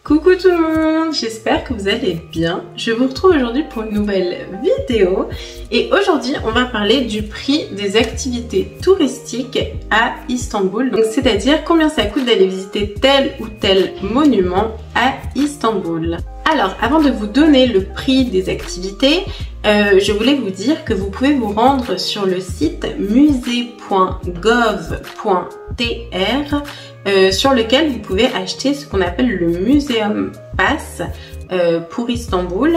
Coucou tout le monde, j'espère que vous allez bien. Je vous retrouve aujourd'hui pour une nouvelle vidéo et aujourd'hui on va parler du prix des activités touristiques à Istanbul. Donc c'est-à-dire combien ça coûte d'aller visiter tel ou tel monument à Istanbul. Alors avant de vous donner le prix des activités, je voulais vous dire que vous pouvez vous rendre sur le site musée.gov.tr sur lequel vous pouvez acheter ce qu'on appelle le Museum Pass pour Istanbul,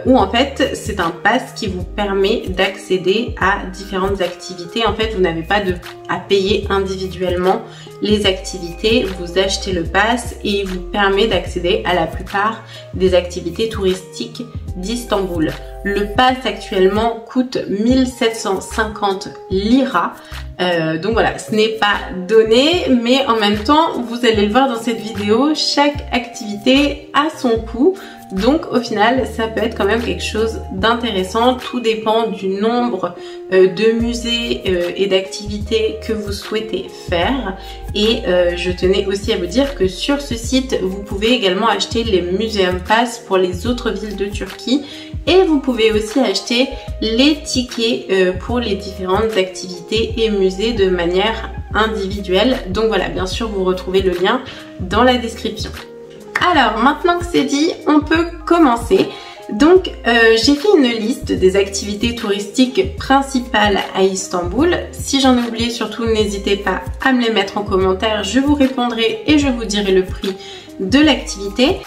où en fait c'est un pass qui vous permet d'accéder à différentes activités. En fait vous n'avez pas à payer individuellement les activités, vous achetez le pass et il vous permet d'accéder à la plupart des activités touristiques d'Istanbul. Le pass actuellement coûte 1750 liras. Donc voilà, ce n'est pas donné, mais en même temps, vous allez le voir dans cette vidéo, chaque activité a son coût. Donc au final, ça peut être quand même quelque chose d'intéressant. Tout dépend du nombre de musées et d'activités que vous souhaitez faire. Et je tenais aussi à vous dire que sur ce site, vous pouvez également acheter les Museum Pass pour les autres villes de Turquie. Et vous pouvez aussi acheter les tickets pour les différentes activités et musées de manière individuelle. Donc voilà, bien sûr, vous retrouvez le lien dans la description. Alors, maintenant que c'est dit, on peut commencer. Donc, j'ai fait une liste des activités touristiques principales à Istanbul. Si j'en ai oublié, surtout n'hésitez pas à me les mettre en commentaire. Je vous répondrai et je vous dirai le prix de l'activité.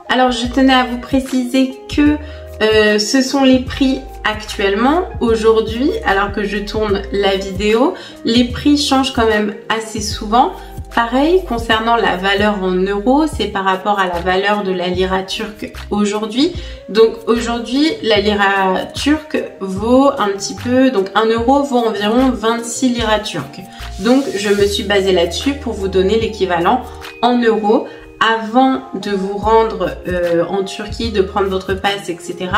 Alors, je tenais à vous préciser que ce sont les prix actuellement, aujourd'hui, alors que je tourne la vidéo. Les prix changent quand même assez souvent. Pareil, concernant la valeur en euros, c'est par rapport à la valeur de la lira turque aujourd'hui. Donc aujourd'hui, la lira turque vaut un petit peu, donc 1 euro vaut environ 26 liras turques. Donc je me suis basée là-dessus pour vous donner l'équivalent en euros. Avant de vous rendre en Turquie, de prendre votre passe, etc.,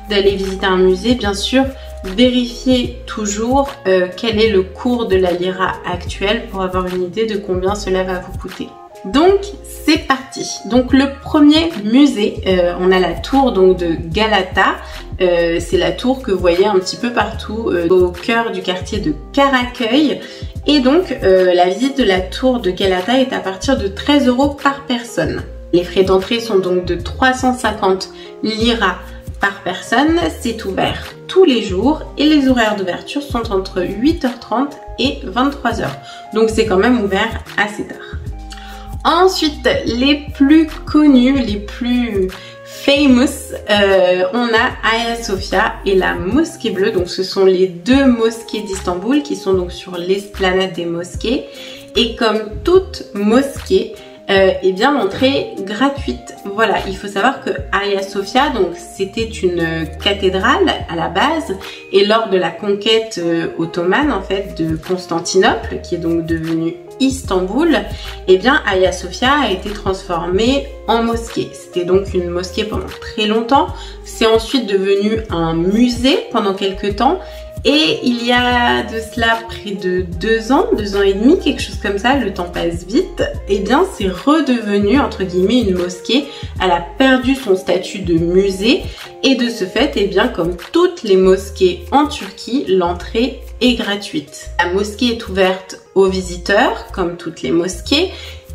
d'aller visiter un musée, bien sûr, vérifiez toujours quel est le cours de la lira actuelle pour avoir une idée de combien cela va vous coûter. Donc c'est parti. Donc le premier musée, on a la tour donc de Galata. C'est la tour que vous voyez un petit peu partout au cœur du quartier de Karaköy. Et donc la visite de la tour de Galata est à partir de 13 € par personne. Les frais d'entrée sont donc de 350 liras par personne. C'est ouvert tous les jours et les horaires d'ouverture sont entre 8h30 et 23h. Donc c'est quand même ouvert assez tard. Ensuite, les plus connus, les plus famous, on a Hagia Sophia et la Mosquée Bleue. Donc ce sont les deux mosquées d'Istanbul qui sont donc sur l'esplanade des mosquées. Et comme toute mosquée, eh bien l'entrée est gratuite. Voilà, il faut savoir que Hagia Sophia, donc c'était une cathédrale à la base, et lors de la conquête ottomane en fait de Constantinople, qui est donc devenue Istanbul, eh bien Hagia Sophia a été transformée en mosquée. C'était donc une mosquée pendant très longtemps. C'est ensuite devenu un musée pendant quelques temps. Et il y a de cela près de 2 ans et demi, quelque chose comme ça, le temps passe vite, et bien c'est redevenu entre guillemets une mosquée. Elle a perdu son statut de musée et de ce fait, et bien comme toutes les mosquées en Turquie, l'entrée est gratuite. La mosquée est ouverte aux visiteurs, comme toutes les mosquées,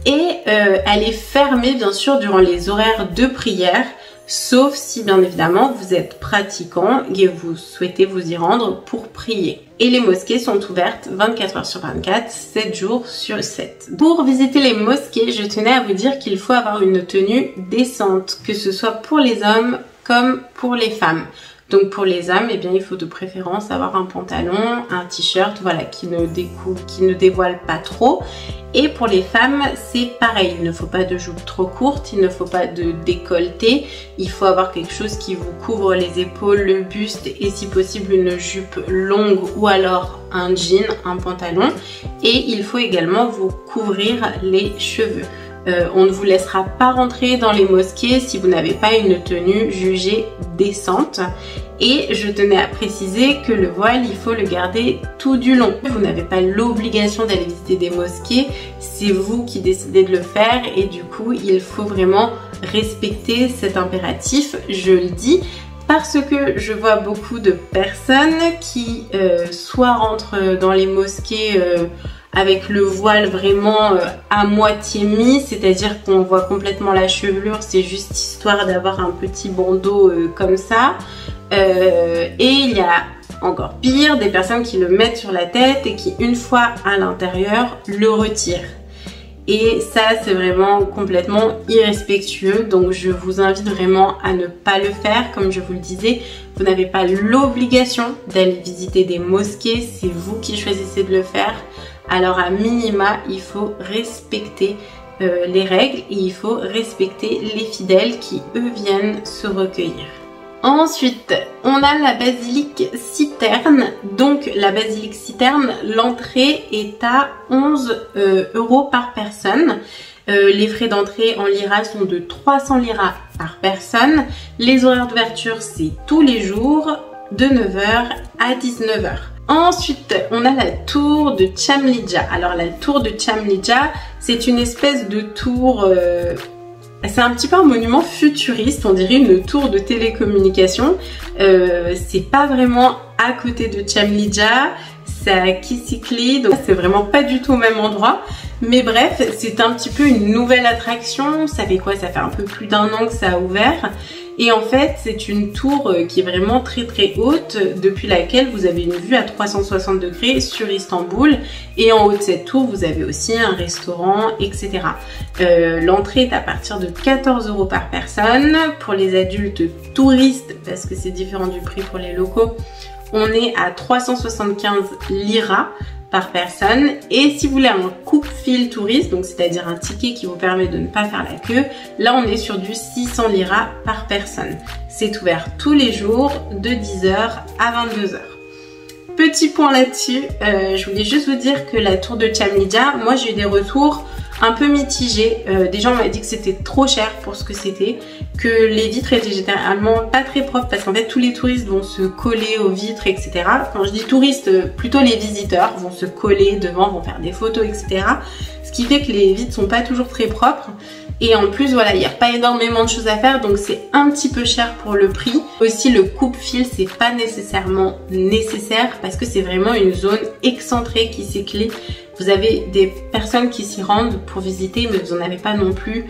et elle est fermée bien sûr durant les horaires de prière. Sauf si bien évidemment vous êtes pratiquant et vous souhaitez vous y rendre pour prier. Et les mosquées sont ouvertes 24 h sur 24, 7 jours sur 7. Pour visiter les mosquées, je tenais à vous dire qu'il faut avoir une tenue décente, que ce soit pour les hommes comme pour les femmes. Donc pour les hommes, eh bien, il faut de préférence avoir un pantalon, un t-shirt, voilà, qui ne dévoile pas trop. Et pour les femmes, c'est pareil, il ne faut pas de jupe trop courte, il ne faut pas de décolleté, il faut avoir quelque chose qui vous couvre les épaules, le buste et si possible une jupe longue ou alors un jean, un pantalon. Et il faut également vous couvrir les cheveux. on ne vous laissera pas rentrer dans les mosquées si vous n'avez pas une tenue jugée décente. Et je tenais à préciser que le voile, il faut le garder tout du long. Vous n'avez pas l'obligation d'aller visiter des mosquées, c'est vous qui décidez de le faire et du coup, il faut vraiment respecter cet impératif, je le dis, parce que je vois beaucoup de personnes qui soit rentrent dans les mosquées avec le voile vraiment à moitié mis, c'est-à-dire qu'on voit complètement la chevelure, c'est juste histoire d'avoir un petit bandeau comme ça. Et il y a encore pire, des personnes qui le mettent sur la tête et qui, une fois à l'intérieur, le retirent. Et ça, c'est vraiment complètement irrespectueux. Donc, je vous invite vraiment à ne pas le faire. Comme je vous le disais, vous n'avez pas l'obligation d'aller visiter des mosquées. C'est vous qui choisissez de le faire. Alors, à minima, il faut respecter les règles et il faut respecter les fidèles qui, eux, viennent se recueillir. Ensuite, on a la basilique Citerne. Donc la basilique Citerne, l'entrée est à 11 € par personne. Les frais d'entrée en liras sont de 300 liras par personne. Les horaires d'ouverture, c'est tous les jours de 9h à 19h. Ensuite, on a la tour de Chamlija. Alors la tour de Chamlija, c'est une espèce de tour... c'est un petit peu un monument futuriste, on dirait une tour de télécommunication. C'est pas vraiment à côté de Chamlija, c'est à Kisikli, donc c'est vraiment pas du tout au même endroit. Mais bref, c'est un petit peu une nouvelle attraction. Ça fait quoi? Ça fait un peu plus d'1 an que ça a ouvert. Et en fait, c'est une tour qui est vraiment très très haute, depuis laquelle vous avez une vue à 360 degrés sur Istanbul. Et en haut de cette tour, vous avez aussi un restaurant, etc. L'entrée est à partir de 14 € par personne. Pour les adultes touristes, parce que c'est différent du prix pour les locaux, on est à 375 liras par personne. Et si vous voulez un coupe-fil touriste, donc c'est-à-dire un ticket qui vous permet de ne pas faire la queue, là on est sur du 600 liras par personne. C'est ouvert tous les jours de 10h à 22h. Petit point là-dessus, je voulais juste vous dire que la tour de Chamlija, moi j'ai eu des retours un peu mitigés. Des gens m'ont dit que c'était trop cher pour ce que c'était, que les vitres étaient généralement pas très propres parce qu'en fait tous les touristes vont se coller aux vitres, etc. Quand je dis touristes, plutôt les visiteurs vont se coller devant, vont faire des photos, etc. Ce qui fait que les vitres sont pas toujours très propres. Et en plus, voilà, il n'y a pas énormément de choses à faire, donc c'est un petit peu cher pour le prix. Aussi, le coupe-fil, c'est pas nécessairement nécessaire parce que c'est vraiment une zone excentrée qui s'éclait. Vous avez des personnes qui s'y rendent pour visiter, mais vous n'en avez pas non plus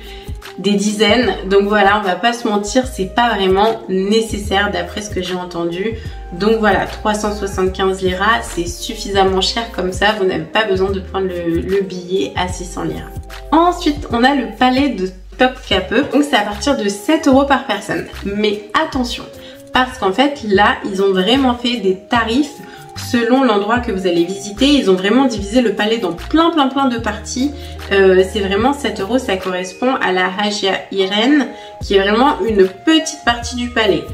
des dizaines. Donc voilà, on va pas se mentir, c'est pas vraiment nécessaire d'après ce que j'ai entendu. Donc voilà, 375 liras, c'est suffisamment cher comme ça, vous n'avez pas besoin de prendre le billet à 600 liras. Ensuite, on a le palais de Topkapı, donc c'est à partir de 7 € par personne. Mais attention, parce qu'en fait là, ils ont vraiment fait des tarifs selon l'endroit que vous allez visiter. Ils ont vraiment divisé le palais dans plein de parties. C'est vraiment 7 €, ça correspond à la Hagia Iren, qui est vraiment une petite partie du palais.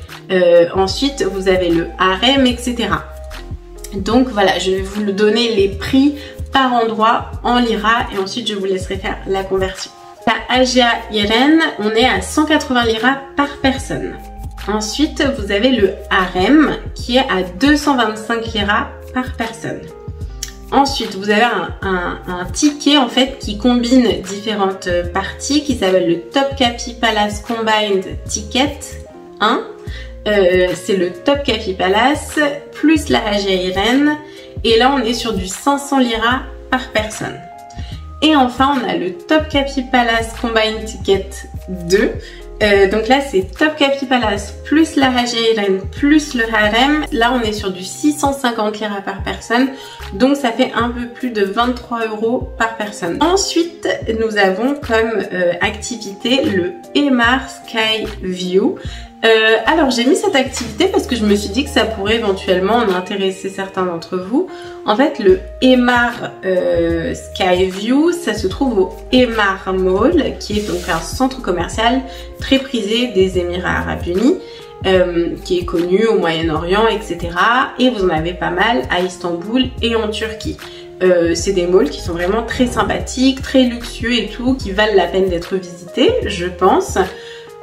Ensuite, vous avez le harem, etc. Donc voilà, je vais vous donner les prix par endroit en liras et ensuite je vous laisserai faire la conversion. La Hagia Iren, on est à 180 liras par personne. Ensuite, vous avez le harem qui est à 225 liras par personne. Ensuite, vous avez un ticket en fait qui combine différentes parties qui s'appelle le Topkapi Palace Combined Ticket 1. C'est le Topkapi Palace plus la Hagia Iren. Et là, on est sur du 500 liras par personne. Et enfin, on a le Topkapi Palace Combined Ticket 2. Donc là, c'est Topkapi Palace plus la Hagia Iren plus le harem. Là, on est sur du 650 liras par personne. Donc, ça fait un peu plus de 23 € par personne. Ensuite, nous avons comme activité le Emaar Sky View. Alors j'ai mis cette activité parce que je me suis dit que ça pourrait éventuellement en intéresser certains d'entre vous. En fait, le Emaar Sky View, ça se trouve au Emaar Mall, qui est donc un centre commercial très prisé des Émirats Arabes Unis, qui est connu au Moyen-Orient, etc. Et vous en avez pas mal à Istanbul et en Turquie. C'est des malls qui sont vraiment très sympathiques, très luxueux et tout, qui valent la peine d'être visités, je pense.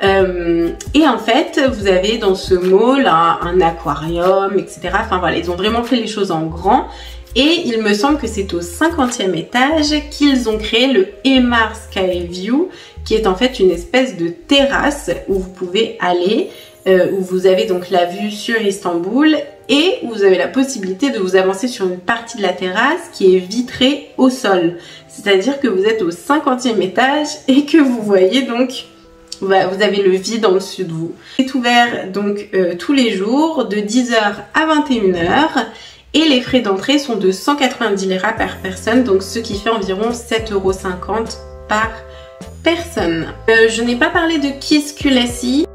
Et en fait, vous avez dans ce mall un aquarium, etc. Enfin voilà, ils ont vraiment fait les choses en grand. Et il me semble que c'est au 50e étage qu'ils ont créé le Emaar Sky View, qui est en fait une espèce de terrasse où vous pouvez aller, où vous avez donc la vue sur Istanbul et vous avez la possibilité de vous avancer sur une partie de la terrasse qui est vitrée au sol. C'est-à-dire que vous êtes au 50e étage et que vous voyez donc... Vous avez le vide en dessus de vous. C'est ouvert donc tous les jours de 10h à 21h et les frais d'entrée sont de 190 liras par personne, donc ce qui fait environ 7,50 € par personne. Je n'ai pas parlé de Kiss Kulesi.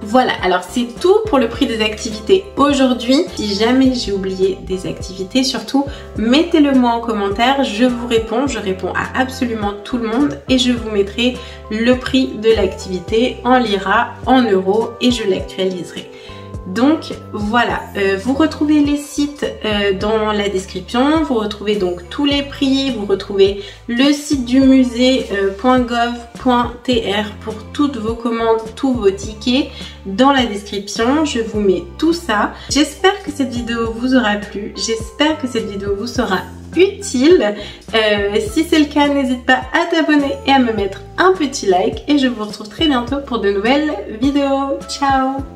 Voilà, alors c'est tout pour le prix des activités aujourd'hui. Si jamais j'ai oublié des activités, surtout mettez-le moi en commentaire, je vous réponds, je réponds à absolument tout le monde et je vous mettrai le prix de l'activité en lira, en euros et je l'actualiserai. Donc voilà, vous retrouvez les sites dans la description, vous retrouvez donc tous les prix, vous retrouvez le site du musée .gov.tr pour toutes vos commandes, tous vos tickets dans la description, je vous mets tout ça. J'espère que cette vidéo vous aura plu, j'espère que cette vidéo vous sera utile. Si c'est le cas, n'hésite pas à t'abonner et à me mettre un petit like et je vous retrouve très bientôt pour de nouvelles vidéos. Ciao!